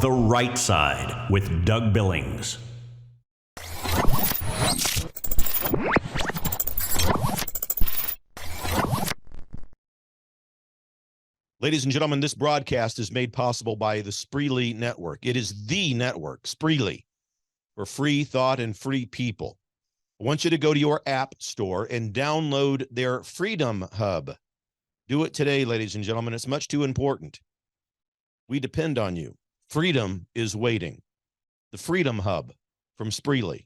The Right Side with Doug Billings. Ladies and gentlemen, this broadcast is made possible by the Spreely Network. It is the network, Spreely, for free thought and free people. I want you to go to your app store and download their Freedom Hub. Do it today, ladies and gentlemen. It's much too important. We depend on you. Freedom is waiting. The Freedom Hub from Spreely.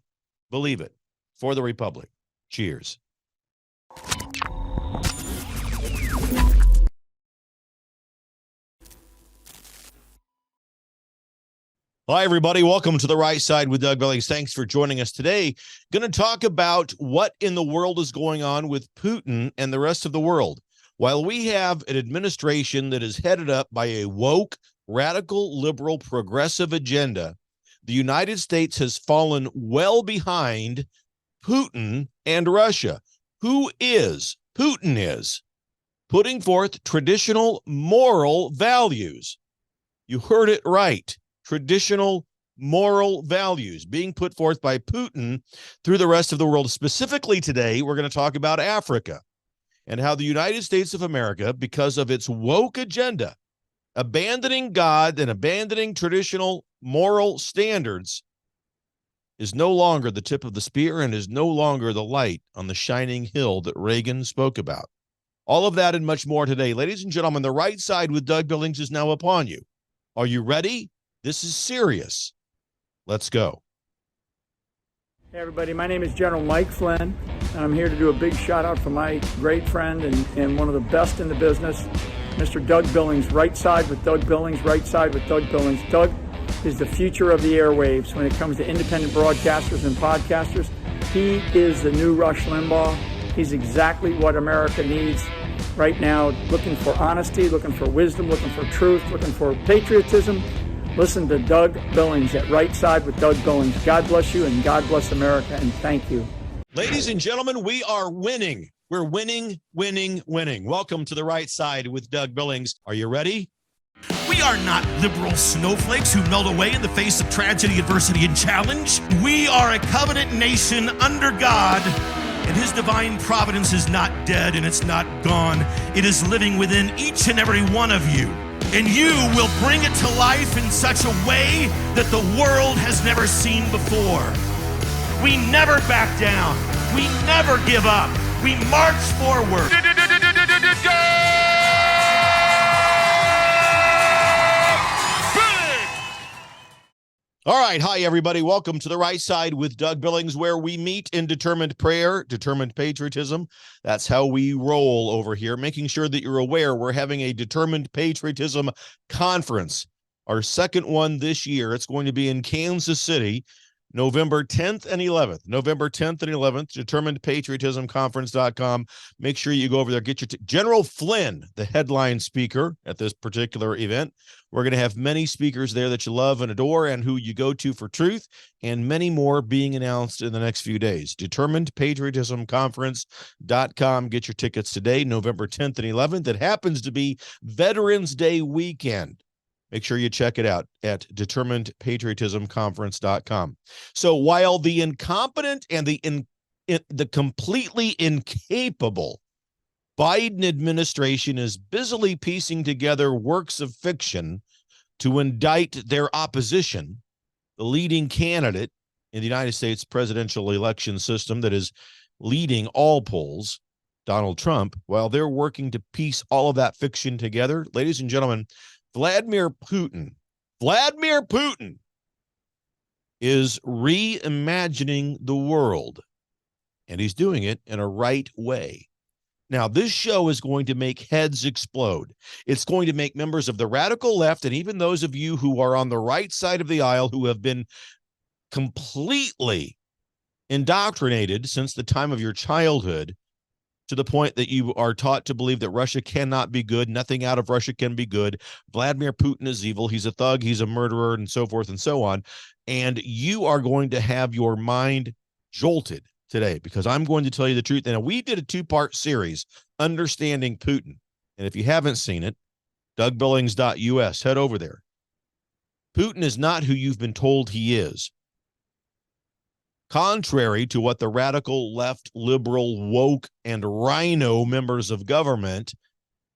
Believe it. For the Republic. Cheers. Hi, everybody. Welcome to The Right Side with Doug Billings. Thanks for joining us today. Going to talk about what in the world is going on with Putin and the rest of the world. While we have an administration that is headed up by a woke, radical, liberal, progressive agenda, the United States has fallen well behind Putin and Russia. Who is? Putin is putting forth traditional moral values. You heard it right. Traditional moral values being put forth by Putin through the rest of the world. Specifically today, we're going to talk about Africa and how the United States of America, because of its woke agenda, abandoning God and abandoning traditional moral standards, is no longer the tip of the spear and is no longer the light on the shining hill that Reagan spoke about. All of that and much more today. Ladies and gentlemen, The Right Side with Doug Billings is now upon you. Are you ready? This is serious. Let's go. Hey everybody, my name is General Mike Flynn, and I'm here to do a big shout out for my great friend and one of the best in the business, Mr. Doug Billings. Right Side with Doug Billings, Right Side with Doug Billings. Doug is the future of the airwaves when it comes to independent broadcasters and podcasters. He is the new Rush Limbaugh. He's exactly what America needs right now, looking for honesty, looking for wisdom, looking for truth, looking for patriotism. Listen to Doug Billings at Right Side with Doug Billings. God bless you and God bless America, and thank you. Ladies and gentlemen, we are winning. We're winning, winning, winning. Welcome to The Right Side with Doug Billings. Are you ready? We are not liberal snowflakes who melt away in the face of tragedy, adversity, and challenge. We are a covenant nation under God, and His divine providence is not dead and it's not gone. It is living within each and every one of you. And you will bring it to life in such a way that the world has never seen before. We never back down. We never give up. We march forward. All right. Hi, everybody. Welcome to The Right Side with Doug Billings, where we meet in determined prayer, determined patriotism. That's how we roll over here, making sure that you're aware we're having a determined patriotism conference, our second one this year. It's going to be in Kansas City, November 10th and 11th. November 10th and 11th, determinedpatriotismconference.com. Make sure you go over there, get your General Flynn, the headline speaker at this particular event. We're going to have many speakers there that you love and adore and who you go to for truth, and many more being announced in the next few days. determinedpatriotismconference.com. Get your tickets today, November 10th and 11th. It happens to be Veterans Day weekend. Make sure you check it out at determinedpatriotismconference.com. So while the incompetent and the completely incapable Biden administration is busily piecing together works of fiction to indict their opposition, the leading candidate in the United States presidential election system that is leading all polls, Donald Trump, while they're working to piece all of that fiction together, ladies and gentlemen, Vladmir Putin is reimagining the world, and he's doing it in a right way. Now, this show is going to make heads explode. It's going to make members of the radical left and even those of you who are on the right side of the aisle who have been completely indoctrinated since the time of your childhood to the point that you are taught to believe that Russia cannot be good. Nothing out of Russia can be good. Vladimir Putin is evil. He's a thug. He's a murderer, and so forth and so on. And you are going to have your mind jolted today, because I'm going to tell you the truth. And we did a two-part series, Understanding Putin. And if you haven't seen it, DougBillings.us, head over there. Putin is not who you've been told he is. Contrary to what the radical left, liberal, woke, and rhino members of government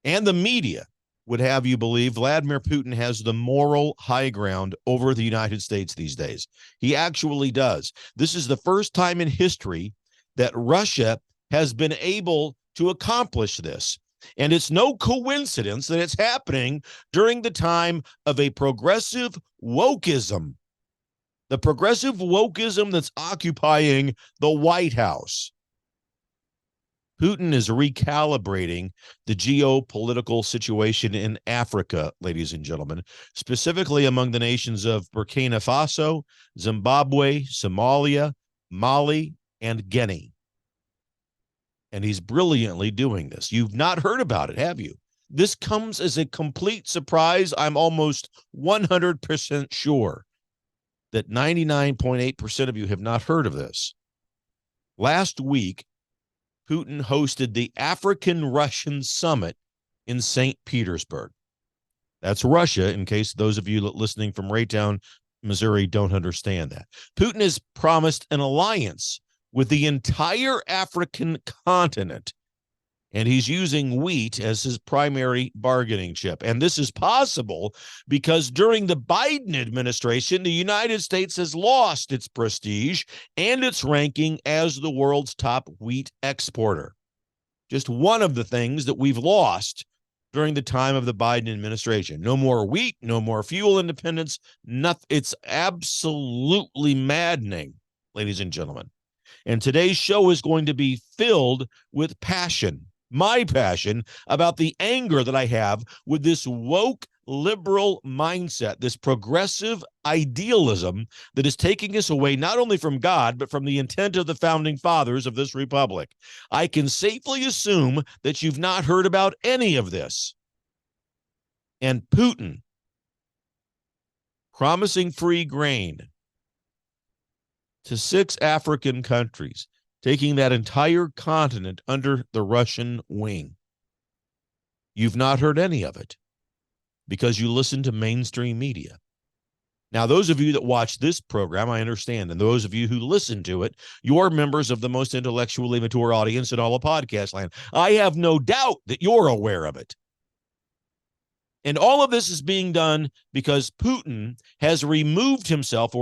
and the media would have you believe, Vladimir Putin has the moral high ground over the United States these days. He actually does. This is the first time in history that Russia has been able to accomplish this. And it's no coincidence that it's happening during the time of a progressive wokeism. The progressive wokeism that's occupying the White House. Putin is recalibrating the geopolitical situation in Africa, ladies and gentlemen, specifically among the nations of Burkina Faso, Zimbabwe, Somalia, Mali, and Guinea. And he's brilliantly doing this. You've not heard about it, have you? This comes as a complete surprise. I'm almost 100% sure that 99.8% of you have not heard of this. Last week, Putin hosted the African-Russian Summit in St. Petersburg. That's Russia, in case those of you listening from Raytown, Missouri, don't understand that. Putin has promised an alliance with the entire African continent, and he's using wheat as his primary bargaining chip. And this is possible because during the Biden administration, the United States has lost its prestige and its ranking as the world's top wheat exporter. Just one of the things that we've lost during the time of the Biden administration. No more wheat, no more fuel independence. Nothing. It's absolutely maddening, ladies and gentlemen. And today's show is going to be filled with passion. My passion about the anger that I have with this woke liberal mindset, this progressive idealism that is taking us away not only from God, but from the intent of the founding fathers of this republic. I can safely assume that you've not heard about any of this. And Putin promising free grain to 6 African countries, taking that entire continent under the Russian wing. You've not heard any of it because you listen to mainstream media. Now, those of you that watch this program, I understand, and those of you who listen to it, you're members of the most intellectually mature audience in all of podcast land. I have no doubt that you're aware of it. And all of this is being done because Putin has removed himself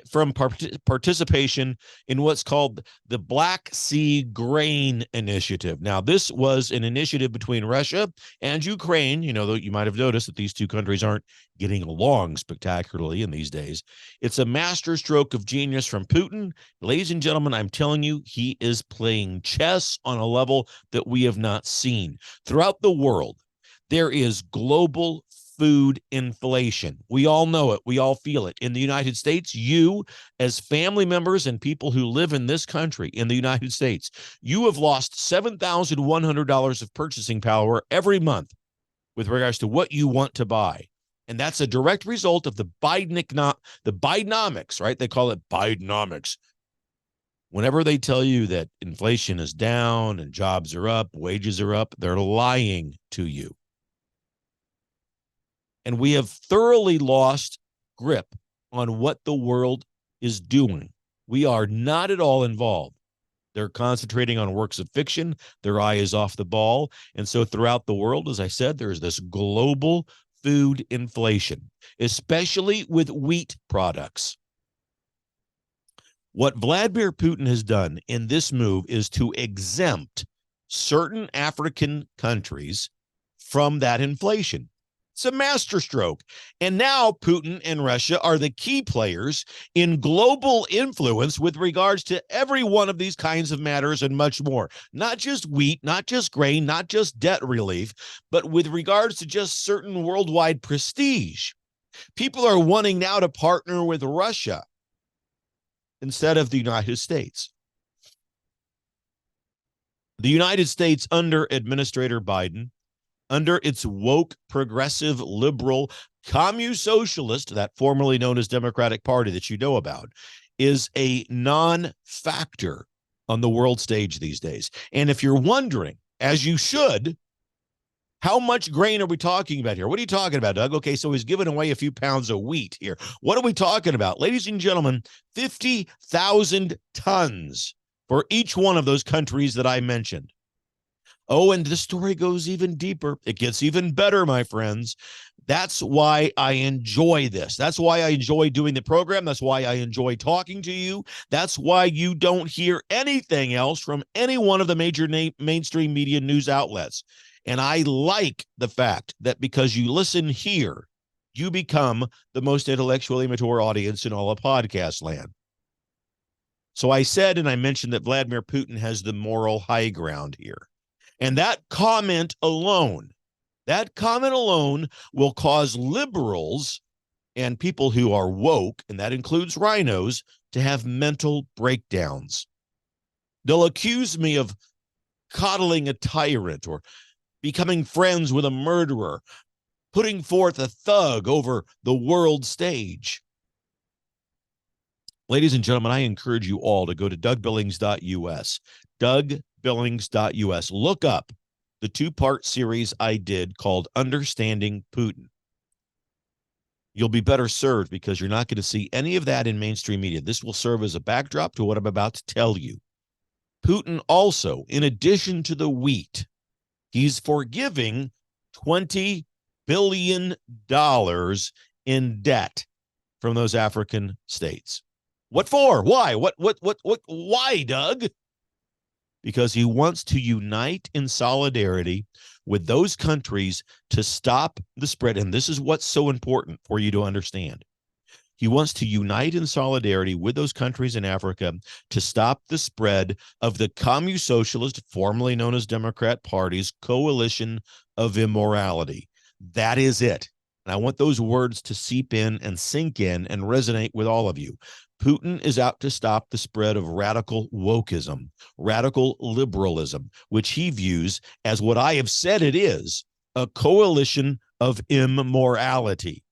from participation in what's called the Black Sea Grain Initiative. Now, this was an initiative between Russia and Ukraine. You know, you might have noticed that these two countries aren't getting along spectacularly in these days. It's a masterstroke of genius from Putin. Ladies and gentlemen, I'm telling you, he is playing chess on a level that we have not seen. Throughout the world, there is global food inflation. We all know it. We all feel it. In the United States, you, as family members and people who live in this country, in the United States, you have lost $7,100 of purchasing power every month with regards to what you want to buy. And that's a direct result of the Bidenomics, right? They call it Bidenomics. Whenever they tell you that inflation is down and jobs are up, wages are up, they're lying to you. And we have thoroughly lost grip on what the world is doing. We are not at all involved. They're concentrating on works of fiction. Their eye is off the ball. And so throughout the world, as I said, there's this global food inflation, especially with wheat products. What Vladimir Putin has done in this move is to exempt certain African countries from that inflation. It's a masterstroke. And now Putin and Russia are the key players in global influence with regards to every one of these kinds of matters and much more. Not just wheat, not just grain, not just debt relief, but with regards to just certain worldwide prestige. People are wanting now to partner with Russia instead of the United States. The United States under Administrator Biden, under its woke, progressive, liberal, commu-socialist, that formerly known as Democratic Party that you know about, is a non-factor on the world stage these days. And if you're wondering, as you should, How much grain are we talking about here? What are you talking about, Doug? Okay, so he's giving away a few pounds of wheat here. What are we talking about? Ladies and gentlemen, 50,000 tons for each one of those countries that I mentioned. Oh, and the story goes even deeper. It gets even better, my friends. That's why I enjoy this. That's why I enjoy doing the program. That's why I enjoy talking to you. That's why you don't hear anything else from any one of the major mainstream media news outlets. And I like the fact that because you listen here, you become the most intellectually mature audience in all of podcast land. So I said, and I mentioned that Vladimir Putin has the moral high ground here. And that comment alone will cause liberals and people who are woke, and that includes rhinos, to have mental breakdowns. They'll accuse me of coddling a tyrant or becoming friends with a murderer, putting forth a thug over the world stage. Ladies and gentlemen, I encourage you all to go to dougbillings.us, dougbillings.us. Look up the two-part series I did called Understanding Putin. You'll be better served because you're not going to see any of that in mainstream media. This will serve as a backdrop to what I'm about to tell you. Putin also, in addition to the wheat, he's forgiving $20 billion in debt from those African states. What for? Why? Why, Doug? Because he wants to unite in solidarity with those countries to stop the spread. And this is what's so important for you to understand. He wants to unite in solidarity with those countries in Africa to stop the spread of the communist-socialist, formerly known as Democrat Party's coalition of immorality. That is it. And I want those words to seep in and sink in and resonate with all of you. Putin is out to stop the spread of radical wokeism, radical liberalism, which he views as what I have said it is, a coalition of immorality.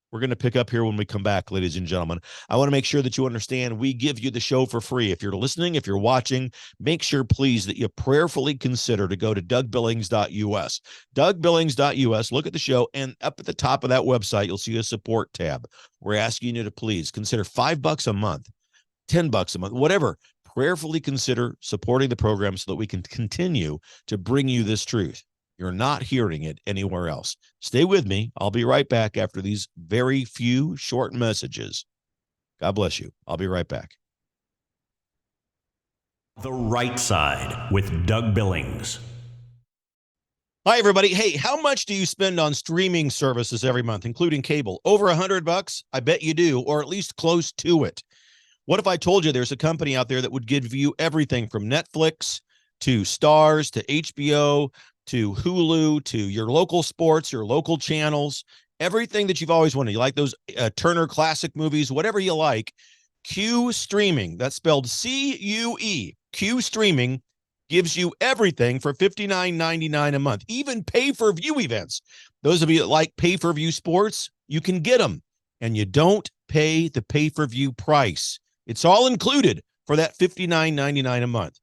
We're going to pick up here when we come back, ladies and gentlemen. I want to make sure that you understand we give you the show for free. If you're listening, if you're watching, make sure, please, that you prayerfully consider to go to dougbillings.us. Dougbillings.us, look at the show, and up at the top of that website, you'll see a support tab. We're asking you to please consider $5 a month, $10 a month, whatever. Prayerfully consider supporting the program so that we can continue to bring you this truth. You're not hearing it anywhere else. Stay with me. I'll be right back after these very few short messages. God bless you. I'll be right back. The Right Side with Doug Billings. Hi, everybody. Hey, how much do you spend on streaming services every month, including cable? Over $100? I bet you do, or at least close to it. What if I told you there's a company out there that would give you everything from Netflix to Stars to HBO to Hulu, to your local sports, your local channels, everything that you've always wanted. You like those Turner Classic movies, whatever you like. Q Streaming, that's spelled C-U-E. Q Streaming gives you everything for $59.99 a month, even pay-per-view events. Those of you that like pay-per-view sports, you can get them, and you don't pay the pay-per-view price. It's all included for that $59.99 a month.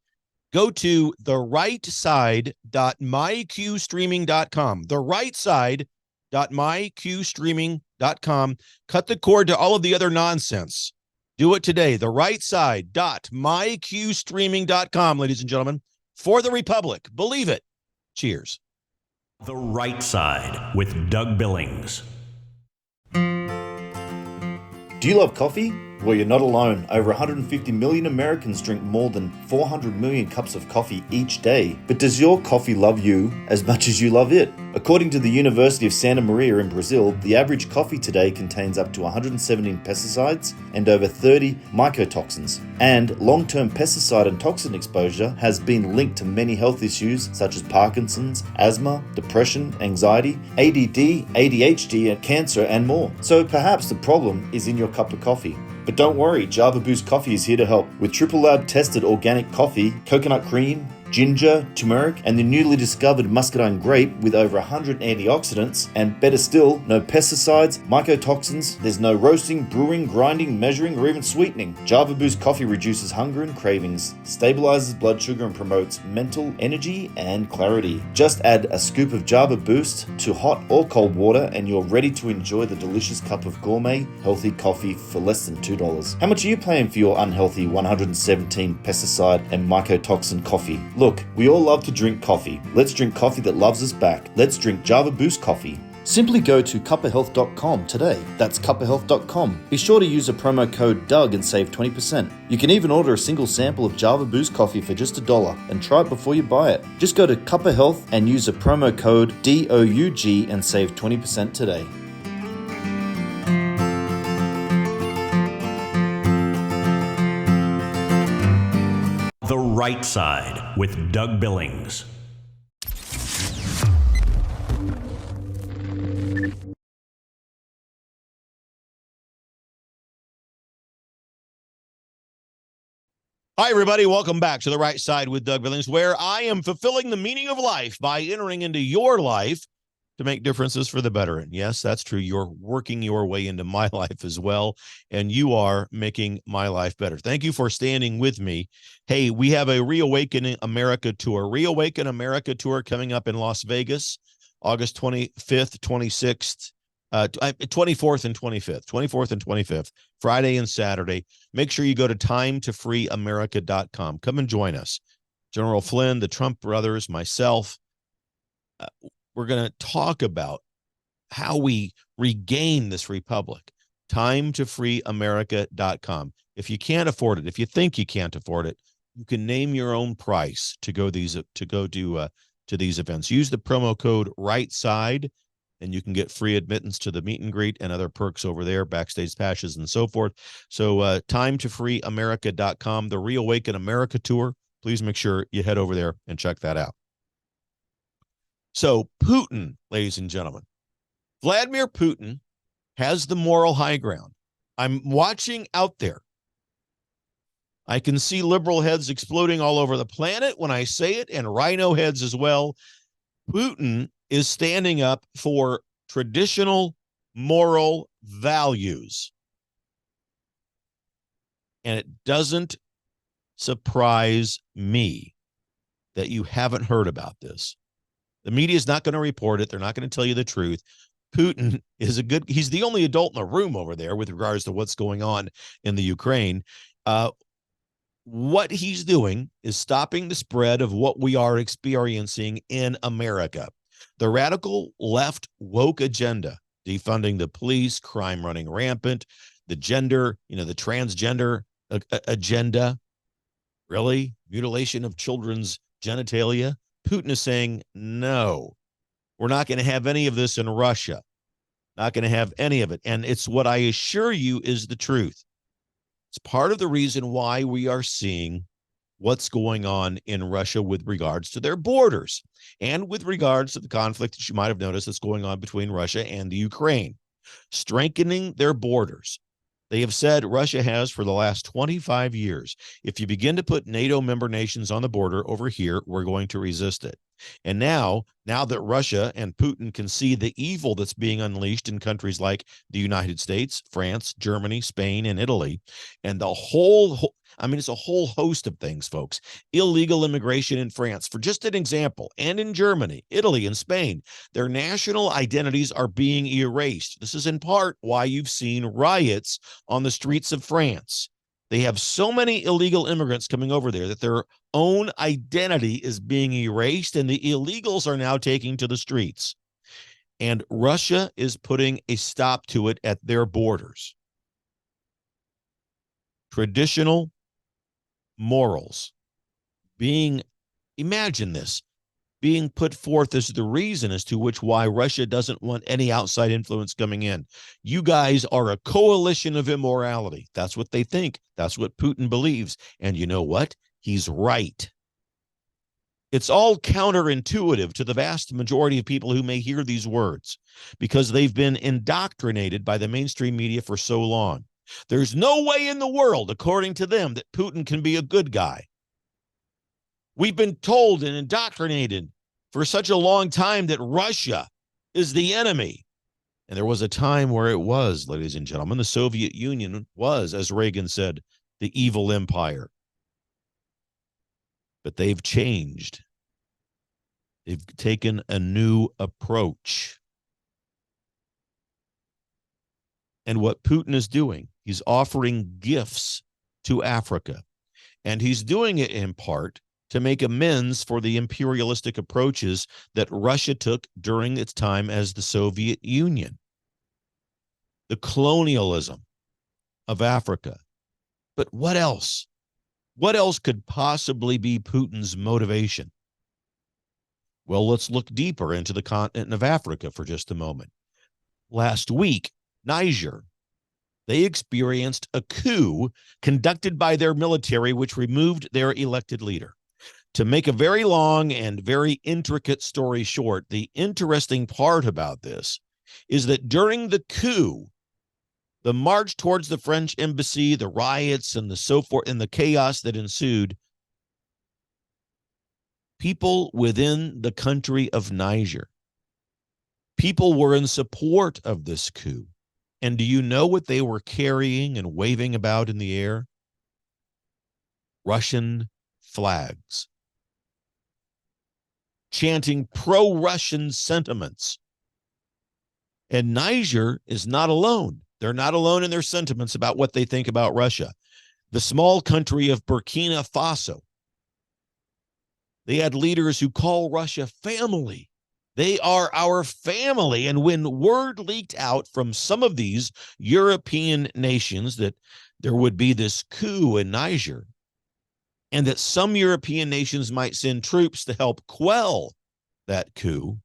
Go to therightside.myqstreaming.com. Therightside.myqstreaming.com. Cut the cord to all of the other nonsense. Do it today. Therightside.myqstreaming.com, ladies and gentlemen. For the Republic. Believe it. Cheers. The Right Side with Doug Billings. Do you love coffee? Well, you're not alone. Over 150 million Americans drink more than 400 million cups of coffee each day. But does your coffee love you as much as you love it? According to the University of Santa Maria in Brazil, the average coffee today contains up to 117 pesticides and over 30 mycotoxins. And long-term pesticide and toxin exposure has been linked to many health issues such as Parkinson's, asthma, depression, anxiety, ADD, ADHD, and cancer, and more. So perhaps the problem is in your cup of coffee. But don't worry, Java Boost Coffee is here to help. With Triple Lab tested organic coffee, coconut cream, ginger, turmeric, and the newly discovered muscadine grape with over 100 antioxidants, and better still, no pesticides, mycotoxins, there's no roasting, brewing, grinding, measuring, or even sweetening. Java Boost coffee reduces hunger and cravings, stabilizes blood sugar, and promotes mental energy and clarity. Just add a scoop of Java Boost to hot or cold water and you're ready to enjoy the delicious cup of gourmet, healthy coffee for less than $2. How much are you paying for your unhealthy 117 pesticide and mycotoxin coffee? Look, we all love to drink coffee. Let's drink coffee that loves us back. Let's drink Java Boost coffee. Simply go to cuppahealth.com today. That's cuppahealth.com. Be sure to use a promo code DOUG and save 20%. You can even order a single sample of Java Boost coffee for just $1 and try it before you buy it. Just go to Cuppa Health and use a promo code DOUG and save 20% today. The Right Side with Doug Billings. Hi, everybody. Welcome back to The Right Side with Doug Billings, where I am fulfilling the meaning of life by entering into your life to make differences for the better. And yes, that's true. You're working your way into my life as well, and you are making my life better. Thank you for standing with me. Hey, we have a Reawakening America tour. Reawaken America tour coming up in Las Vegas, August 25th, 26th. 24th and 25th, Friday and Saturday. Make sure you go to timetofreeamerica.com. Come and join us. General Flynn, the Trump brothers, myself. We're going to talk about how we regain this republic. Timetofreeamerica.com. If you can't afford it, if you think you can't afford it, you can name your own price to go to these events. Use the promo code RIGHTSIDE, and you can get free admittance to the meet and greet and other perks over there, backstage passes and so forth. So timetofreeamerica.com, the Reawaken America tour. Please make sure you head over there and check that out. So Putin, ladies and gentlemen, Vladmir Putin has the moral high ground. I'm watching out there. I can see liberal heads exploding all over the planet when I say it, and rhino heads as well. Putin is standing up for traditional moral values. And it doesn't surprise me that you haven't heard about this. The media is not going to report it. They're not going to tell you the truth. Putin is he's the only adult in the room over there with regards to what's going on in the Ukraine. What he's doing is stopping the spread of what we are experiencing in America. The radical left woke agenda, defunding the police, crime running rampant, the gender, the transgender agenda, really, mutilation of children's genitalia. Putin is saying, no, we're not going to have any of this in Russia. Not going to have any of it. And it's what I assure you is the truth. It's part of the reason why we are seeing what's going on in Russia with regards to their borders and with regards to the conflict that you might have noticed that's going on between Russia and the Ukraine, strengthening their borders. They have said Russia has for the last 25 years, if you begin to put NATO member nations on the border over here, we're going to resist it. And now that Russia and Putin can see the evil that's being unleashed in countries like the United States, France, Germany, Spain, and Italy, and it's a whole host of things, folks. Illegal immigration in France, for just an example, and in Germany, Italy, and Spain, their national identities are being erased. This is in part why you've seen riots on the streets of France. They have so many illegal immigrants coming over there that their own identity is being erased, and the illegals are now taking to the streets. And Russia is putting a stop to it at their borders. Traditional morals imagine this, being put forth as the reason as to why Russia doesn't want any outside influence coming in. You guys are a coalition of immorality. That's what they think. That's what Putin believes. And you know what? He's right. It's all counterintuitive to the vast majority of people who may hear these words because they've been indoctrinated by the mainstream media for so long. There's no way in the world, according to them, that Putin can be a good guy. We've been told and indoctrinated for such a long time that Russia is the enemy. And there was a time where it was, ladies and gentlemen. The Soviet Union was, as Reagan said, the evil empire. But they've changed. They've taken a new approach. And what Putin is doing, he's offering gifts to Africa. And he's doing it in part to make amends for the imperialistic approaches that Russia took during its time as the Soviet Union. The colonialism of Africa. But what else? What else could possibly be Putin's motivation? Well, let's look deeper into the continent of Africa for just a moment. Last week, Niger, they experienced a coup conducted by their military, which removed their elected leader. To make a very long and very intricate story short, the interesting part about this is that during the coup, the march towards the French embassy, the riots and the so forth, and the chaos that ensued, people within the country of Niger, people were in support of this coup. And do you know what they were carrying and waving about in the air? Russian flags, chanting pro-Russian sentiments. And Niger is not alone. They're not alone in their sentiments about what they think about Russia. The small country of Burkina Faso, they had leaders who call Russia family. They are our family. And when word leaked out from some of these European nations that there would be this coup in Niger, and that some European nations might send troops to help quell that coup,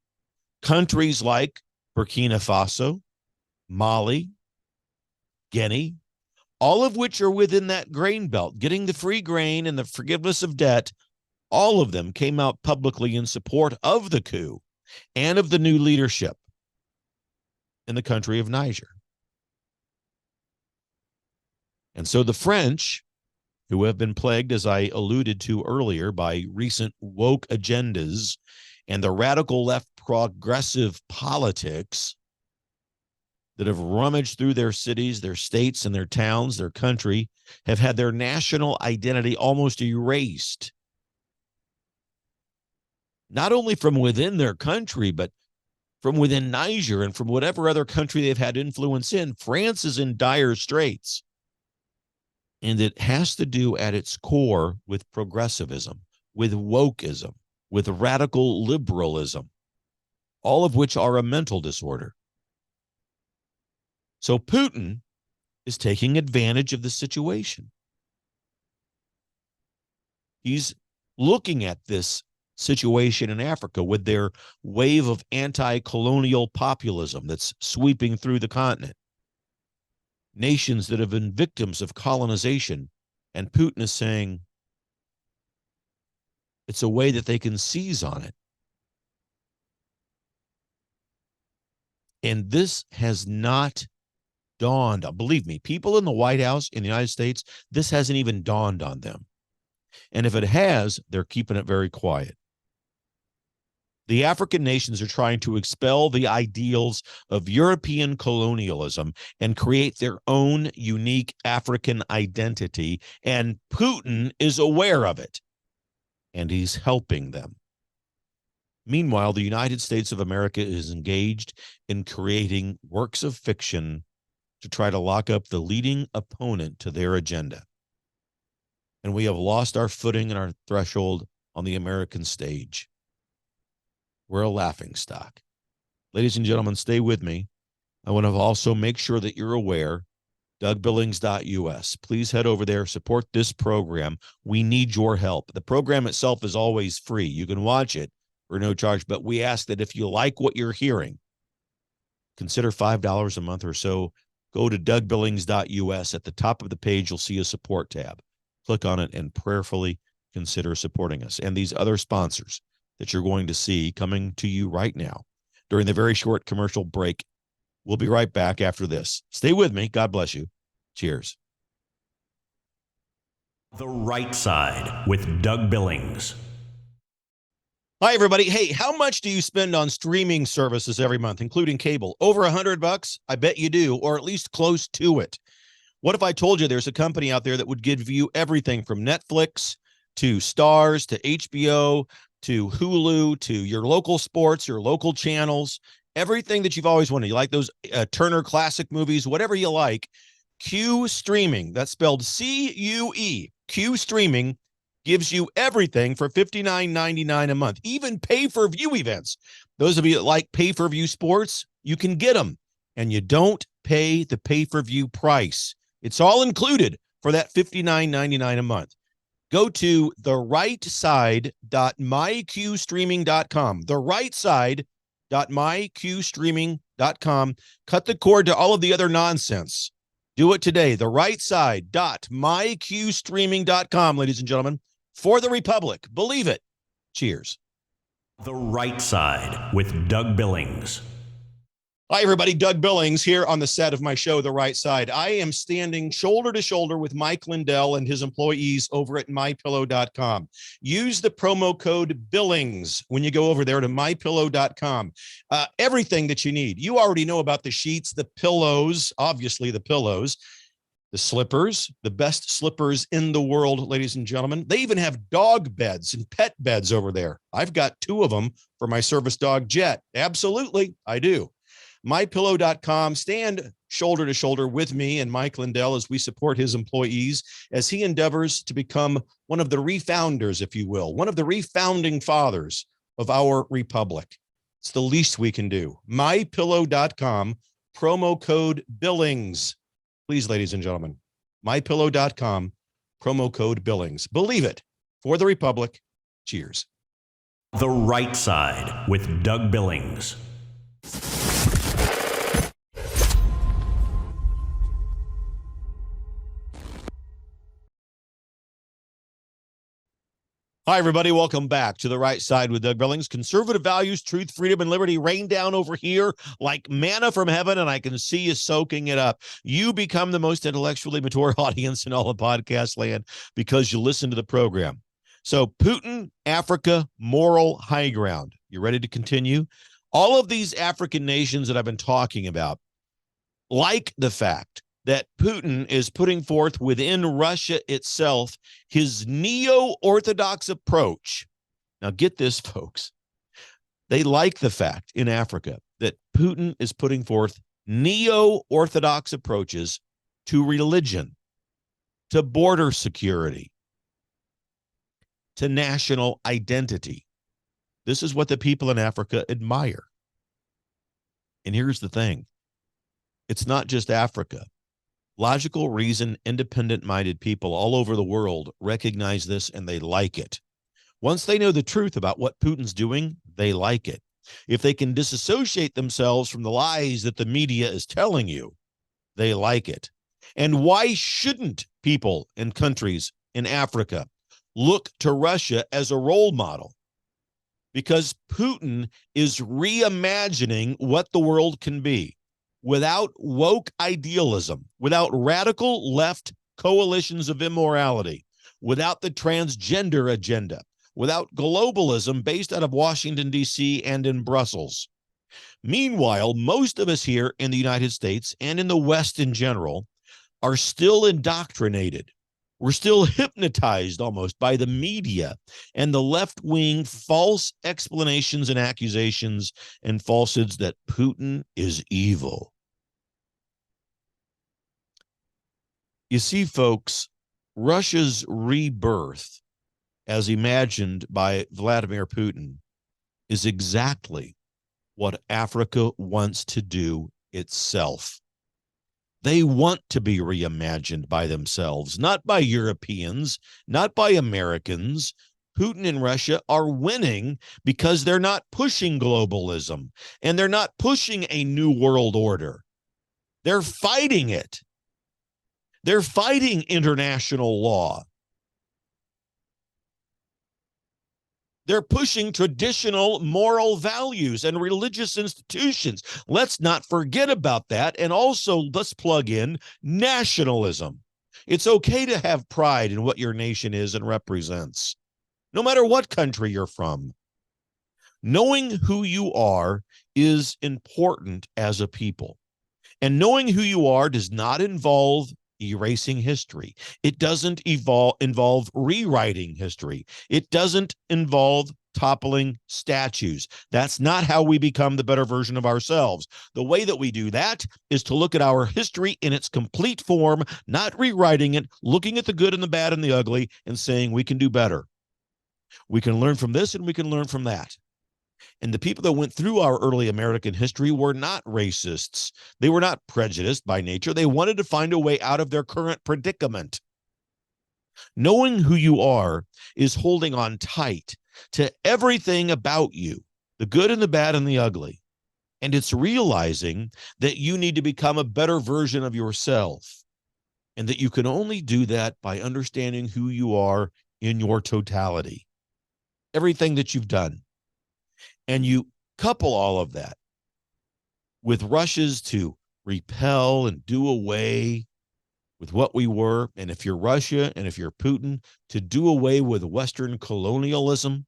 countries like Burkina Faso, Mali, Guinea, all of which are within that grain belt, getting the free grain and the forgiveness of debt, all of them came out publicly in support of the coup and of the new leadership in the country of Niger. And so the French, who have been plagued, as I alluded to earlier, by recent woke agendas and the radical left progressive politics that have rummaged through their cities, their states, and their towns, their country, have had their national identity almost erased. Not only from within their country, but from within Niger and from whatever other country they've had influence in. France is in dire straits. And it has to do at its core with progressivism, with wokeism, with radical liberalism, all of which are a mental disorder. So Putin is taking advantage of the situation. He's looking at this situation in Africa with their wave of anti-colonial populism that's sweeping through the continent. Nations that have been victims of colonization, and Putin is saying it's a way that they can seize on it. And this has not dawned, believe me, people in the White House in the United States, this hasn't even dawned on them. And if it has, they're keeping it very quiet. The African nations are trying to expel the ideals of European colonialism and create their own unique African identity, and Putin is aware of it, and he's helping them. Meanwhile, the United States of America is engaged in creating works of fiction to try to lock up the leading opponent to their agenda. And we have lost our footing and our threshold on the American stage. We're a laughingstock. Ladies and gentlemen, stay with me. I want to also make sure that you're aware, DougBillings.us. Please head over there, support this program. We need your help. The program itself is always free. You can watch it for no charge, but we ask that if you like what you're hearing, consider $5 a month or so. Go to DougBillings.us. At the top of the page, you'll see a support tab. Click on it and prayerfully consider supporting us. And these other sponsors that you're going to see coming to you right now during the very short commercial break. We'll be right back after this. Stay with me. God bless you. Cheers. The Right Side with Doug Billings. Hi, everybody. Hey, how much do you spend on streaming services every month, including cable? Over $100? I bet you do, or at least close to it. What if I told you there's a company out there that would give you everything from Netflix to Starz to HBO to Hulu to your local sports, your local channels, everything that you've always wanted? You like those Turner Classic Movies, whatever you like. Q Streaming, that's spelled C-U-E, Q Streaming gives you everything for $59.99 a month, even pay-per-view events. Those of you that like pay-per-view sports, you can get them, and you don't pay the pay-per-view price. It's all included for that $59.99 a month. Go to therightside.myqstreaming.com, therightside.myqstreaming.com. Cut the cord to all of the other nonsense. Do it today, therightside.myqstreaming.com, ladies and gentlemen. For the Republic. Believe it. Cheers. The Right Side with Doug Billings. Hi, everybody. Doug Billings here on the set of my show, The Right Side. I am standing shoulder to shoulder with Mike Lindell and his employees over at mypillow.com. Use the promo code Billings when you go over there to mypillow.com. Everything that you need. You already know about the sheets, the pillows, obviously the pillows, the slippers, the best slippers in the world, ladies and gentlemen. They even have dog beds and pet beds over there. I've got 2 of them for my service dog, Jet. Absolutely, I do. MyPillow.com. Stand shoulder to shoulder with me and Mike Lindell as we support his employees as he endeavors to become one of the refounders, if you will, one of the refounding fathers of our republic. It's the least we can do. MyPillow.com, promo code Billings. Please, ladies and gentlemen, mypillow.com, promo code Billings. Believe it. For the Republic. Cheers. The Right Side with Doug Billings. Hi, everybody. Welcome back to The Right Side with Doug Billings. Conservative values, truth, freedom, and liberty rain down over here like manna from heaven, and I can see you soaking it up. You become the most intellectually mature audience in all of podcast land because you listen to the program. So Putin, Africa, moral high ground. You ready to continue? All of these African nations that I've been talking about like the fact that Putin is putting forth within Russia itself his neo-Orthodox approach. Now, get this, folks. They like the fact in Africa that Putin is putting forth neo-Orthodox approaches to religion, to border security, to national identity. This is what the people in Africa admire. And here's the thing. It's not just Africa. Logical, reason, independent-minded people all over the world recognize this and they like it. Once they know the truth about what Putin's doing, they like it. If they can disassociate themselves from the lies that the media is telling you, they like it. And why shouldn't people in countries in Africa look to Russia as a role model? Because Putin is reimagining what the world can be. Without woke idealism, without radical left coalitions of immorality, without the transgender agenda, without globalism based out of Washington, D.C. and in Brussels. Meanwhile, most of us here in the United States and in the West in general are still indoctrinated. We're still hypnotized almost by the media and the left-wing false explanations and accusations and falsehoods that Putin is evil. You see, folks, Russia's rebirth, as imagined by Vladimir Putin, is exactly what Africa wants to do itself. They want to be reimagined by themselves, not by Europeans, not by Americans. Putin and Russia are winning because they're not pushing globalism and they're not pushing a new world order. They're fighting it. They're fighting international law. They're pushing traditional moral values and religious institutions. Let's not forget about that. And also, let's plug in nationalism. It's okay to have pride in what your nation is and represents, no matter what country you're from. Knowing who you are is important as a people. And knowing who you are does not involve erasing history. It doesn't involve rewriting history. It doesn't involve toppling statues. That's not how we become the better version of ourselves. The way that we do that is to look at our history in its complete form, not rewriting it, looking at the good and the bad and the ugly, and saying we can do better. We can learn from this and we can learn from that. And the people that went through our early American history were not racists. They were not prejudiced by nature. They wanted to find a way out of their current predicament. Knowing who you are is holding on tight to everything about you, the good and the bad and the ugly. And it's realizing that you need to become a better version of yourself, and that you can only do that by understanding who you are in your totality, everything that you've done. And you couple all of that with rushes to repel and do away with what we were. And if you're Russia and if you're Putin, to do away with Western colonialism,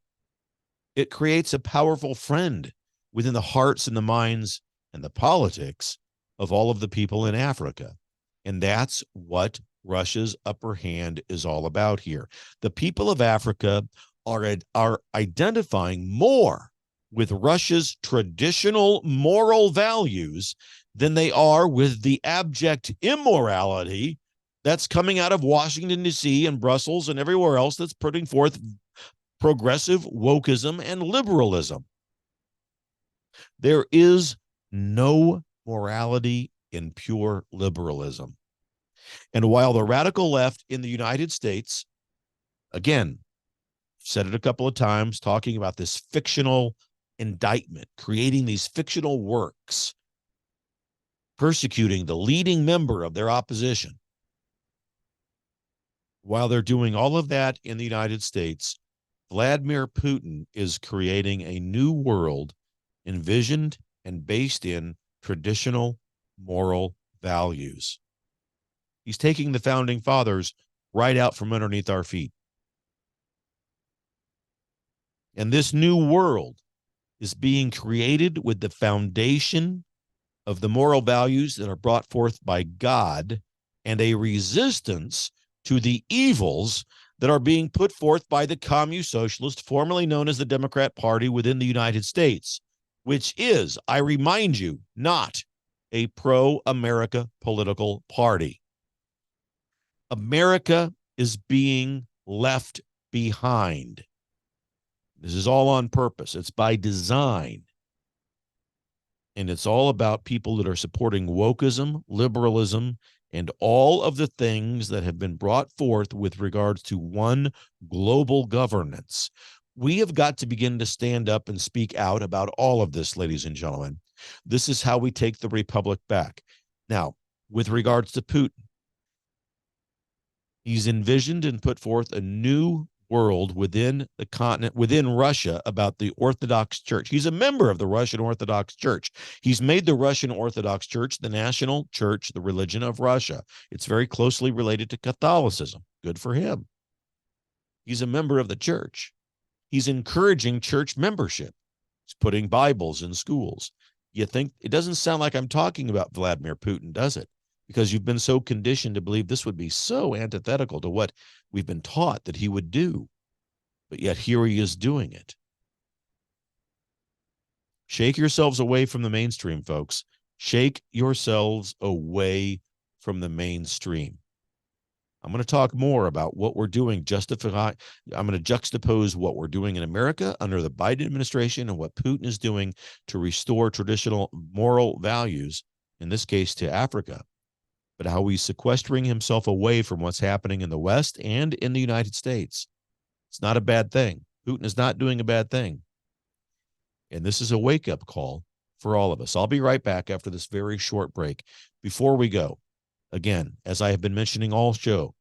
it creates a powerful friend within the hearts and the minds and the politics of all of the people in Africa. And that's what Russia's upper hand is all about here. The people of Africa are identifying more with Russia's traditional moral values than they are with the abject immorality that's coming out of Washington, D.C. and Brussels and everywhere else that's putting forth progressive wokeism and liberalism. There is no morality in pure liberalism. And while the radical left in the United States, again, said it a couple of times, talking about this fictional indictment, creating these fictional works, persecuting the leading member of their opposition. While they're doing all of that in the United States, Vladimir Putin is creating a new world envisioned and based in traditional moral values. He's taking the founding fathers right out from underneath our feet. And this new world is being created with the foundation of the moral values that are brought forth by God and a resistance to the evils that are being put forth by the Communist Socialist, formerly known as the Democrat Party within the United States, which is, I remind you, not a pro-America political party. America is being left behind. This is all on purpose. It's by design. And it's all about people that are supporting wokeism, liberalism, and all of the things that have been brought forth with regards to one global governance. We have got to begin to stand up and speak out about all of this, ladies and gentlemen. This is how we take the republic back. Now, with regards to Putin, he's envisioned and put forth a new world within the continent, within Russia, about the Orthodox Church. He's a member of the Russian Orthodox Church. He's made the Russian Orthodox Church the national church, the religion of Russia. It's very closely related to Catholicism. Good for him. He's a member of the church. He's encouraging church membership. He's putting Bibles in schools. You think it doesn't sound like I'm talking about Vladimir Putin, does it? Because you've been so conditioned to believe this would be so antithetical to what we've been taught that he would do. But yet here he is doing it. Shake yourselves away from the mainstream, folks. Shake yourselves away from the mainstream. I'm going to talk more about what we're doing. I'm going to juxtapose what we're doing in America under the Biden administration and what Putin is doing to restore traditional moral values, in this case to Africa. But how he's sequestering himself away from what's happening in the West and in the United States. It's not a bad thing. Putin is not doing a bad thing. And this is a wake-up call for all of us. I'll be right back after this very short break. Before we go, again, as I have been mentioning all show,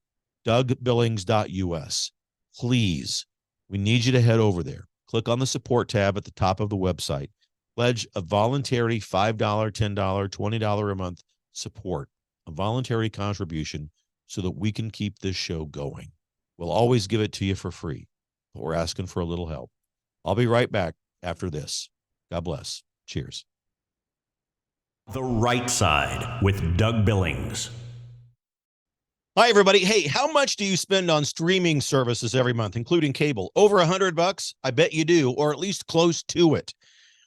DougBillings.us. Please, we need you to head over there. Click on the support tab at the top of the website. Pledge a voluntary $5, $10, $20 a month support. A voluntary contribution so that we can keep this show going. We'll always give it to you for free, but we're asking for a little help. I'll be right back after this. God bless. Cheers. The Right Side with Doug Billings. Hi, everybody. Hey, how much do you spend on streaming services every month, including cable? Over $100? I bet you do, or at least close to it.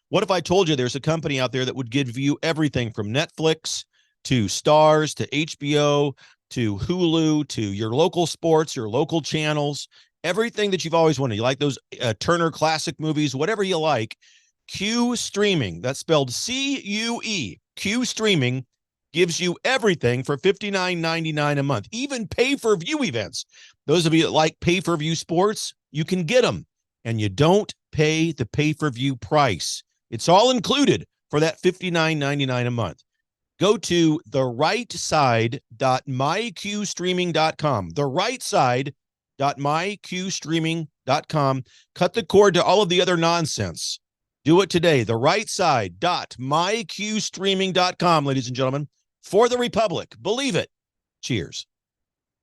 What if I told you there's a company out there that would give you everything from Netflix to Stars to HBO to Hulu to your local sports, your local channels, everything that you've always wanted. You like those Turner Classic Movies, whatever you like. Q Streaming, that's spelled C-U-E. Q Streaming gives you everything for $59.99 a month, even pay-per-view events. Those of you that like pay-per-view sports, you can get them, and you don't pay the pay-per-view price. It's all included for that $59.99 a month. Go to therightside.myqstreaming.com, therightside.myqstreaming.com. Cut the cord to all of the other nonsense. Do it today, therightside.myqstreaming.com, ladies and gentlemen, for the Republic. Believe it. Cheers.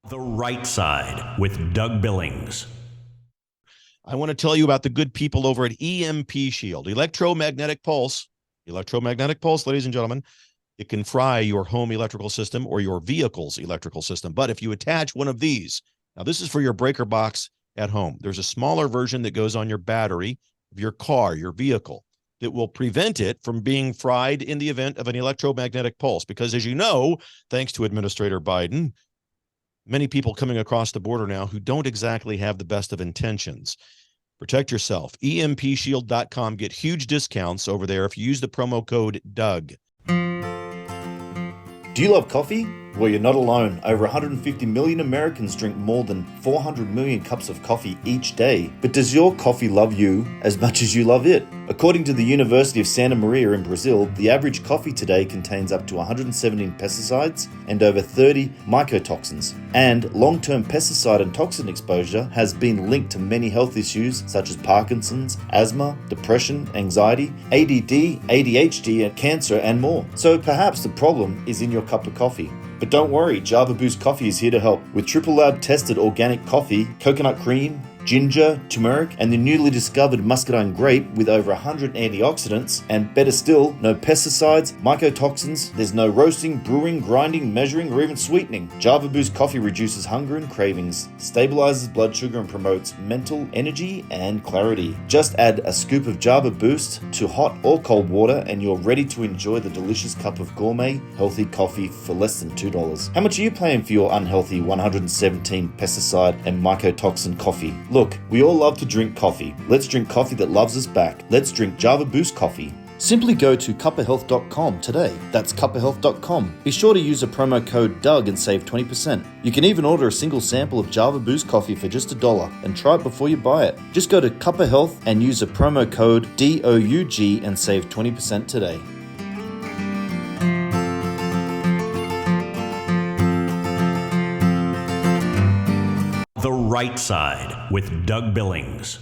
The Right Side with Doug Billings. I want to tell you about the good people over at EMP Shield, electromagnetic pulse, ladies and gentlemen. It can fry your home electrical system or your vehicle's electrical system. But if you attach one of these, now this is for your breaker box at home. There's a smaller version that goes on your battery of your car, your vehicle, that will prevent it from being fried in the event of an electromagnetic pulse. Because as you know, thanks to Administrator Biden, many people coming across the border now who don't exactly have the best of intentions. Protect yourself. EMPshield.com. Get huge discounts over there if you use the promo code DOUG. Do you love coffee? Well, you're not alone. Over 150 million Americans drink more than 400 million cups of coffee each day. But does your coffee love you as much as you love it? According to the University of Santa Maria in Brazil, the average coffee today contains up to 117 pesticides and over 30 mycotoxins. And long-term pesticide and toxin exposure has been linked to many health issues such as Parkinson's, asthma, depression, anxiety, ADD, ADHD, and cancer, and more. So perhaps the problem is in your cup of coffee. But don't worry, Java Boost Coffee is here to help. With Triple Lab tested organic coffee, coconut cream, ginger, turmeric, and the newly discovered muscadine grape with over 100 antioxidants, and better still, no pesticides, mycotoxins, there's no roasting, brewing, grinding, measuring, or even sweetening. Java Boost Coffee reduces hunger and cravings, stabilizes blood sugar, and promotes mental energy and clarity. Just add a scoop of Java Boost to hot or cold water and you're ready to enjoy the delicious cup of gourmet, healthy coffee for less than $2. How much are you paying for your unhealthy 117 pesticide and mycotoxin coffee? Look, we all love to drink coffee. Let's drink coffee that loves us back. Let's drink Java Boost Coffee. Simply go to cuppahealth.com today. That's cuppahealth.com. Be sure to use a promo code DOUG and save 20%. You can even order a single sample of Java Boost Coffee for just $1 and try it before you buy it. Just go to Cuppa Health and use a promo code DOUG and save 20% today. The Right Side with Doug Billings.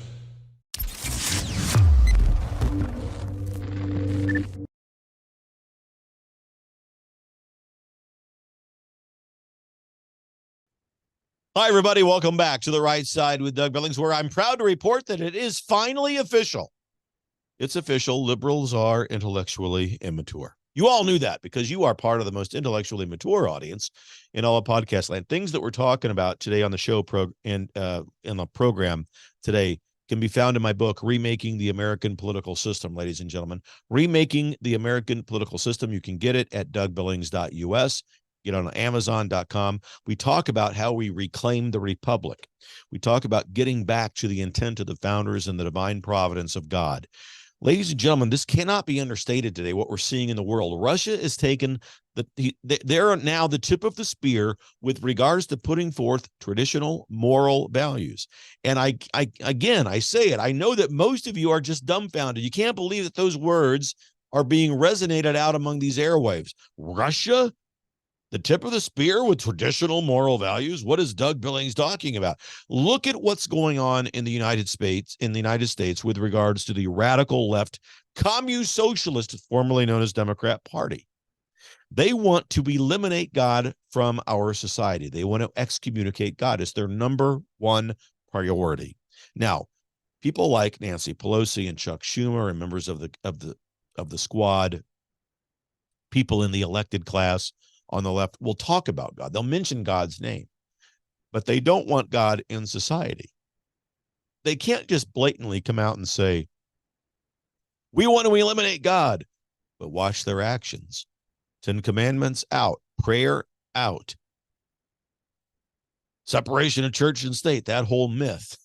Hi, everybody. Welcome back to The Right Side with Doug Billings, where I'm proud to report that it is finally official. It's official. Liberals are intellectually immature. You all knew that because you are part of the most intellectually mature audience in all of podcast land. Things that we're talking about today on the show in the program today can be found in my book, Remaking the American Political System, ladies and gentlemen. Remaking the American Political System. You can get it at dougbillings.us. Get on Amazon.com. We talk about how we reclaim the republic. We talk about getting back to the intent of the founders and the divine providence of God. Ladies and gentlemen, this cannot be understated today, what we're seeing in the world. Russia is taken, they're now the tip of the spear with regards to putting forth traditional moral values. And I say it, I know that most of you are just dumbfounded. You can't believe that those words are being resonated out among these airwaves. Russia? The tip of the spear with traditional moral values? What is Doug Billings talking about? Look at what's going on in the United States with regards to the radical left Communist Socialist, formerly known as Democrat Party. They want to eliminate God from our society. They want to excommunicate God. It's their number one priority. Now, People like Nancy Pelosi and Chuck Schumer and members of the squad, people in the elected class on the left will talk about God. They'll mention God's name, but they don't want God in society. They can't just blatantly come out and say, we want to eliminate God, but watch their actions. 10 Commandments out, prayer out. Separation of church and state, that whole myth,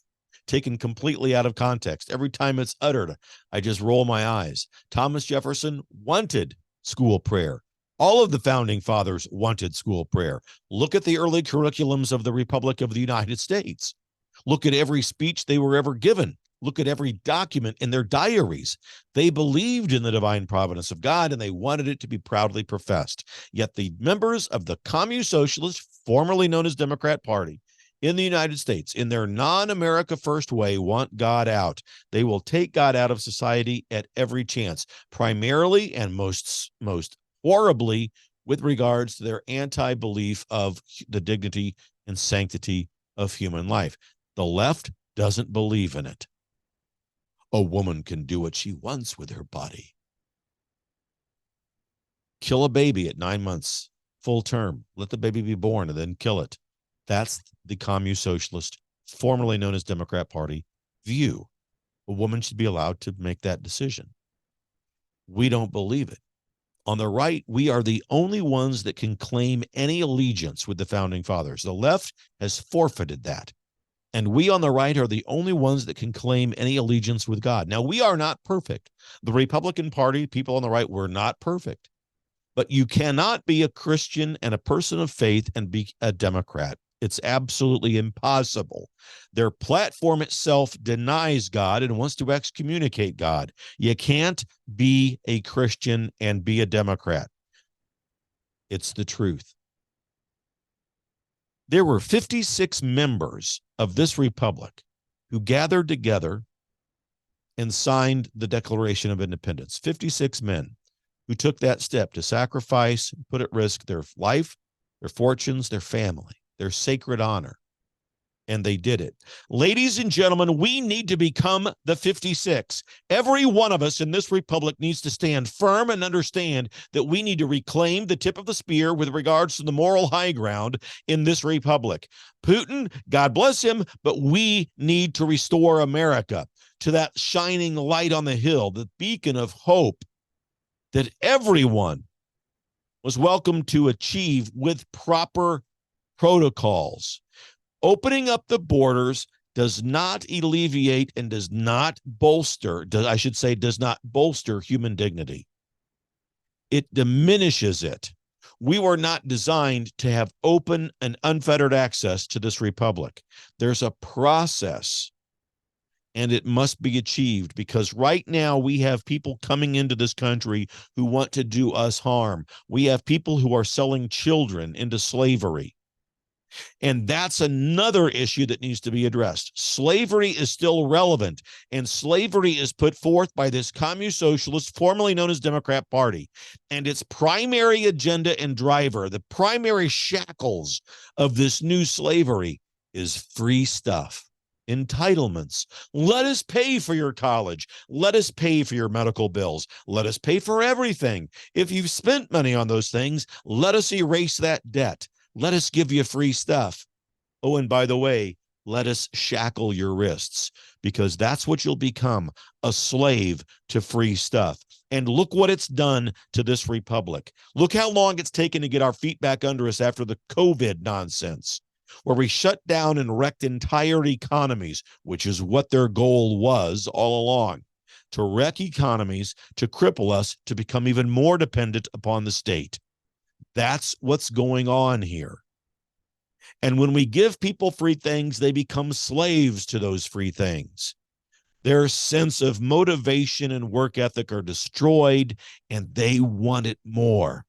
taken completely out of context. Every time it's uttered, I just roll my eyes. Thomas Jefferson wanted school prayer. All of the founding fathers wanted school prayer. Look at the early curriculums of the Republic of the United States. Look at every speech they were ever given. Look at every document in their diaries. They believed in the divine providence of God, and they wanted it to be proudly professed. Yet the members of the Communist Socialist, formerly known as Democrat Party, in the United States, in their non-America first way, want God out. They will take God out of society at every chance, primarily and most horribly with regards to their anti-belief of the dignity and sanctity of human life. The left doesn't believe in it. A woman can do what she wants with her body. Kill a baby at 9 months, full term. Let the baby be born and then kill it. That's the Communist Socialist, formerly known as Democrat Party, view. A woman should be allowed to make that decision. We don't believe it. On the right, we are the only ones that can claim any allegiance with the founding fathers. The left has forfeited that. And we on the right are the only ones that can claim any allegiance with God. Now, we are not perfect. The Republican Party, people on the right, we're not perfect. But you cannot be a Christian and a person of faith and be a Democrat. It's absolutely impossible. Their platform itself denies God and wants to excommunicate God. You can't be a Christian and be a Democrat. It's the truth. There were 56 members of this republic who gathered together and signed the Declaration of Independence. 56 men who took that step to sacrifice and put at risk their life, their fortunes, their family, their sacred honor. And they did it. Ladies and gentlemen, we need to become the 56. Every one of us in this republic needs to stand firm and understand that we need to reclaim the tip of the spear with regards to the moral high ground in this republic. Putin, God bless him, but we need to restore America to that shining light on the hill, the beacon of hope that everyone was welcome to achieve with proper protocols. Opening up the borders does not alleviate and does not bolster, does not bolster human dignity. It diminishes it. We were not designed to have open and unfettered access to this republic. There's a process, and it must be achieved, because right now we have people coming into this country who want to do us harm. We have people who are selling children into slavery. And that's another issue that needs to be addressed. Slavery is still relevant, and slavery is put forth by this Communist Socialist, formerly known as Democrat Party. And its primary agenda and driver, the primary shackles of this new slavery, is free stuff, entitlements. Let us pay for your college. Let us pay for your medical bills. Let us pay for everything. If you've spent money on those things, let us erase that debt. Let us give you free stuff. Oh, and by the way, let us shackle your wrists, because that's what you'll become, a slave to free stuff. And look what it's done to this republic. Look how long it's taken to get our feet back under us after the COVID nonsense, where we shut down and wrecked entire economies, which is what their goal was all along, to wreck economies, to cripple us, to become even more dependent upon the state. That's what's going on here. And when we give people free things, they become slaves to those free things. Their sense of motivation and work ethic are destroyed, and they want it more.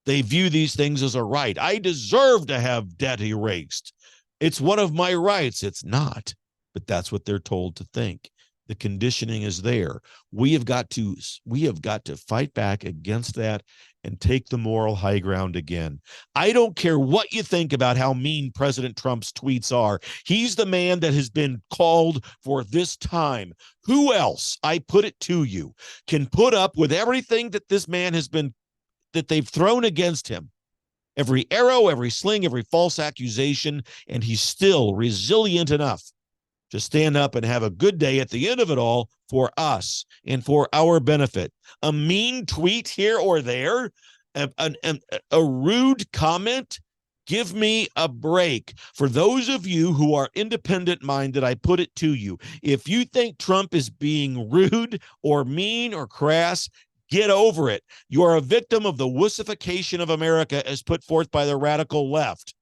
They view these things as a right. I deserve to have debt erased. It's one of my rights. It's not, but that's what they're told to think. The conditioning is there. We have got to fight back against that and take the moral high ground again. I don't care what you think about how mean President Trump's tweets are. He's the man that has been called for this time. Who else, I put it to you, can put up with everything that this man has been, that they've thrown against him? Every arrow, every sling, every false accusation, and he's still resilient enough to stand up and have a good day at the end of it all for us and for our benefit. A mean tweet here or there, a rude comment, give me a break. For those of you who are independent-minded, I put it to you. If you think Trump is being rude or mean or crass, get over it. You are a victim of the wussification of America as put forth by the radical left.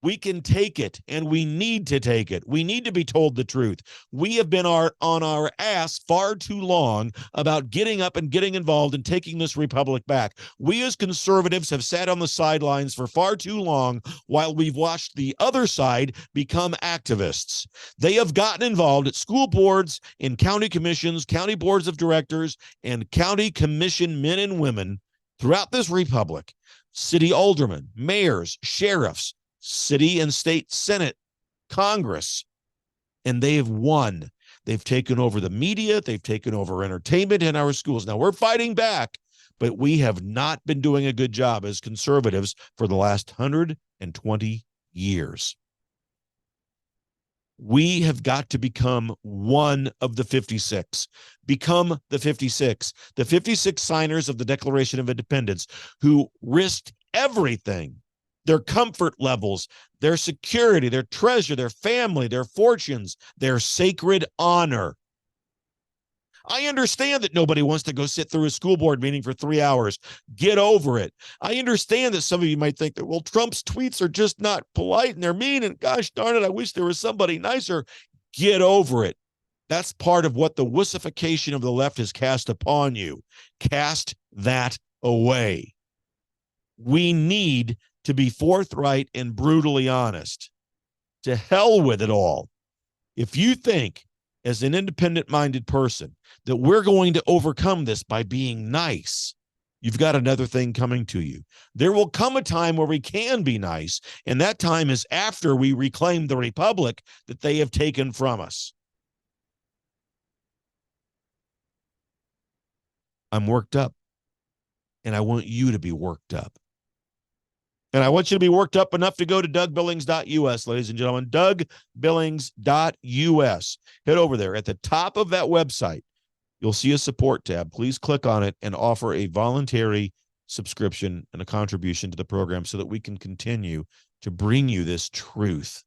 We can take it, and we need to take it. We need to be told the truth. We have been on our ass far too long about getting up and getting involved and taking this republic back. We as conservatives have sat on the sidelines for far too long while we've watched the other side become activists. They have gotten involved at school boards, in county commissions, county boards of directors, and county commission men and women throughout this republic. City aldermen, mayors, sheriffs, city and state senate, Congress, and they have won. They've taken over the media. They've taken over entertainment in our schools. Now we're fighting back, but we have not been doing a good job as conservatives for the last 120 years. We have got to become one of the 56. Become the 56. The 56 signers of the Declaration of Independence who risked everything, their comfort levels, their security, their treasure, their family, their fortunes, their sacred honor. I understand that nobody wants to go sit through a school board meeting for 3 hours. Get over it. I understand that some of you might think that, well, Trump's tweets are just not polite and they're mean, and gosh darn it, I wish there was somebody nicer. Get over it. That's part of what the wussification of the left has cast upon you. Cast that away. We need to be forthright and brutally honest. To hell with it all. If you think, as an independent-minded person, that we're going to overcome this by being nice, you've got another thing coming to you. There will come a time where we can be nice, and that time is after we reclaim the republic that they have taken from us. I'm worked up, and I want you to be worked up. And I want you to be worked up enough to go to DougBillings.us, ladies and gentlemen, DougBillings.us. Head over there. At the top of that website, you'll see a support tab. Please click on it and offer a voluntary subscription and a contribution to the program so that we can continue to bring you this truth.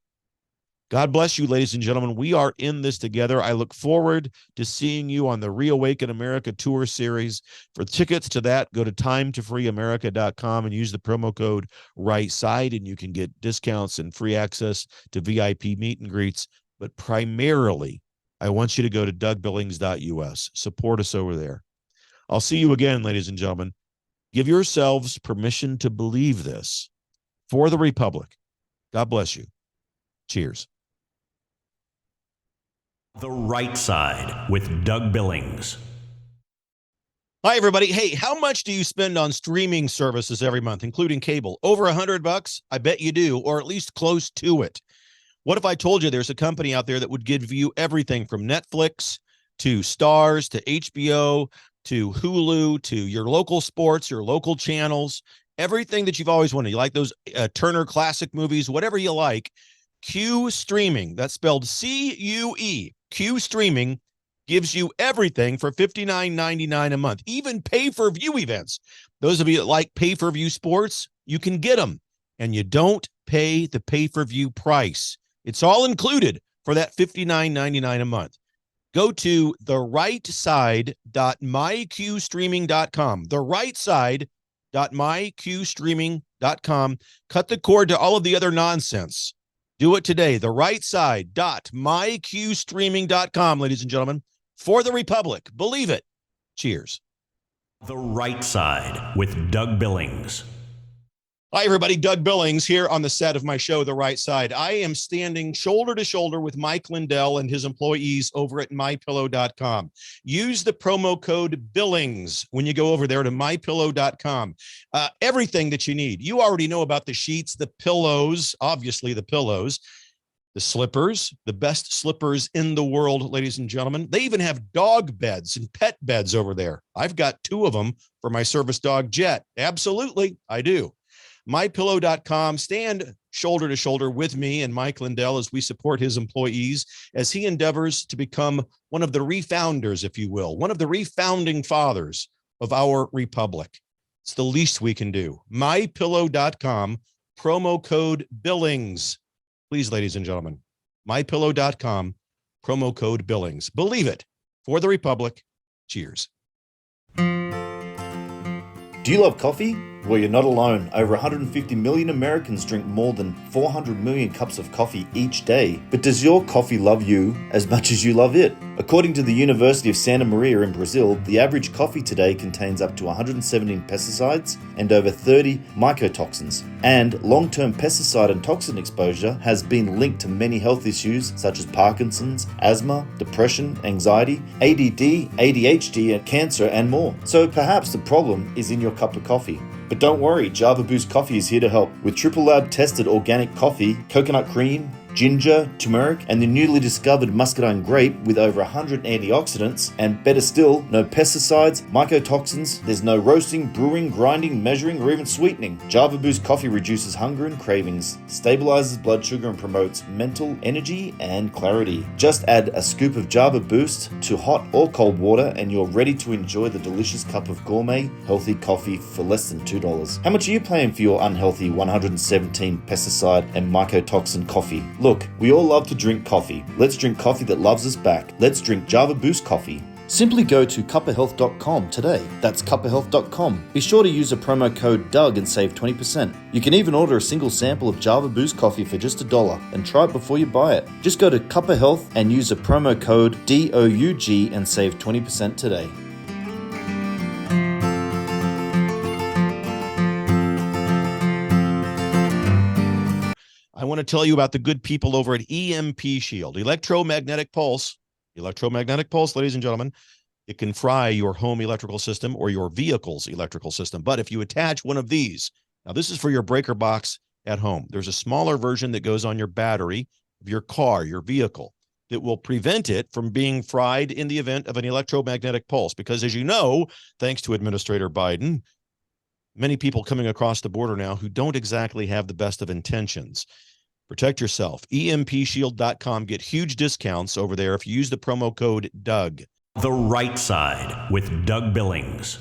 God bless you, ladies and gentlemen. We are in this together. I look forward to seeing you on the Reawaken America Tour series. For tickets to that, go to timetofreeamerica.com and use the promo code RightSide, and you can get discounts and free access to VIP meet and greets. But primarily, I want you to go to DougBillings.us. Support us over there. I'll see you again, ladies and gentlemen. Give yourselves permission to believe this for the Republic. God bless you. Cheers. The Right Side with Doug Billings. Hi, everybody. Hey, how much do you spend on streaming services every month, including cable? Over $100? I bet you do, or at least close to it. What if I told you there's a company out there that would give you everything from Netflix to Stars to HBO to Hulu to your local sports, your local channels, everything that you've always wanted. You like those Turner Classic Movies, whatever you like. Q Streaming, that's spelled C-U-E. Q Streaming gives you everything for $59.99 a month, even pay-per-view events. Those of you that like pay-per-view sports, you can get them, and you don't pay the pay-per-view price. It's all included for that $59.99 a month. Go to therightside.myqstreaming.com, therightside.myqstreaming.com. Cut the cord to all of the other nonsense. Do it today. Therightside.myqstreaming.com, ladies and gentlemen, for the Republic. Believe it. Cheers. The Right Side with Doug Billings. Hi, everybody. Doug Billings here on the set of my show, The Right Side. I am standing shoulder to shoulder with Mike Lindell and his employees over at mypillow.com. Use the promo code Billings when you go over there to mypillow.com. Everything that you need. You already know about the sheets, the pillows, obviously the pillows, the slippers, the best slippers in the world, ladies and gentlemen. They even have dog beds and pet beds over there. I've got 2 of them for my service dog, Jet. Absolutely, I do. MyPillow.com. Stand shoulder to shoulder with me and Mike Lindell as we support his employees as he endeavors to become one of the refounders, if you will, one of the refounding fathers of our republic. It's the least we can do. MyPillow.com, promo code Billings. Please, ladies and gentlemen, MyPillow.com, promo code Billings. Believe it, for the republic. Cheers. Do you love coffee? Well, you're not alone. Over 150 million Americans drink more than 400 million cups of coffee each day. But does your coffee love you as much as you love it? According to the University of Santa Maria in Brazil, the average coffee today contains up to 117 pesticides and over 30 mycotoxins. And long-term pesticide and toxin exposure has been linked to many health issues such as Parkinson's, asthma, depression, anxiety, ADD, ADHD, and cancer, and more. So perhaps the problem is in your cup of coffee. But don't worry, Java Boost Coffee is here to help. With triple lab tested organic coffee, coconut cream, ginger, turmeric, and the newly discovered muscadine grape with over 100 antioxidants, and better still, no pesticides, mycotoxins, there's no roasting, brewing, grinding, measuring, or even sweetening. Java Boost Coffee reduces hunger and cravings, stabilizes blood sugar, and promotes mental energy and clarity. Just add a scoop of Java Boost to hot or cold water and you're ready to enjoy the delicious cup of gourmet, healthy coffee for less than $2. How much are you paying for your unhealthy 117 pesticide and mycotoxin coffee? Look, we all love to drink coffee. Let's drink coffee that loves us back. Let's drink Java Boost Coffee. Simply go to cuppahealth.com today. That's cuppahealth.com. Be sure to use a promo code DOUG and save 20%. You can even order a single sample of Java Boost Coffee for just $1 and try it before you buy it. Just go to Cuppa Health and use a promo code DOUG and save 20% today. I want to tell you about the good people over at EMP Shield, electromagnetic pulse, ladies and gentlemen. It can fry your home electrical system or your vehicle's electrical system. But if you attach one of these, now this is for your breaker box at home. There's a smaller version that goes on your battery of your car, your vehicle, that will prevent it from being fried in the event of an electromagnetic pulse. Because as you know, thanks to Administrator Biden, many people coming across the border now who don't exactly have the best of intentions. Protect yourself. EMPshield.com. Get huge discounts over there if you use the promo code DOUG. The Right Side with Doug Billings.